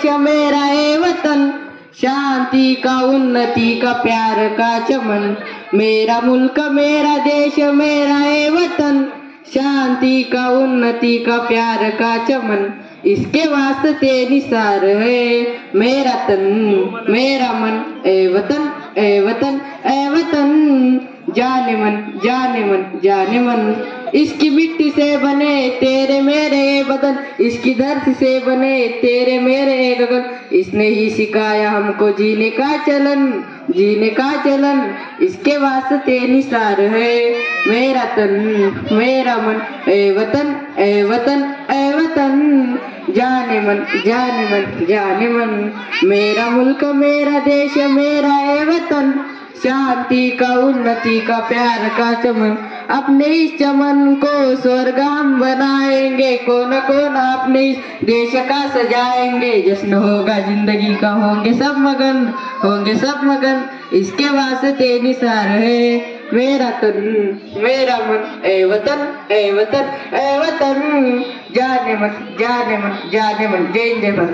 देश मेरा है वतन, शांति का उन्नति का प्यार का चमन। मेरा मुल्क मेरा देश मेरा है वतन, शांति का उन्नति का प्यार का चमन। इसके वास्ते निसार है मेरा तन मेरा मन, ए वतन ए वतन ए वतन। जाने मन जाने मन जाने मन, इसकी मिट्टी से बने तेरे मेरे बदन, इसकी धरती से बने तेरे मेरे गगन। इसने ही सिखाया हमको जीने का चलन, जीने का चलन। इसके वास्ते निसार है मेरा तन मेरा मन, ए वतन ए वतन ए वतन। जाने मन जाने मन जाने मन, मेरा मुल्क मेरा देश मेरा है वतन, शांति का उन्नति का प्यार का चमन। अपने इस चमन को स्वर्ग हम बनाएंगे, कोना कोना अपने इस देश का सजाएंगे। जश्न होगा जिंदगी का, होंगे सब मगन होंगे सब मगन। इसके वास्ते निसार है मेरा तन मेरा मन, ए वतन ए वतन ए वतन। जाने मन जाने मन जाने मन, जय जय मन।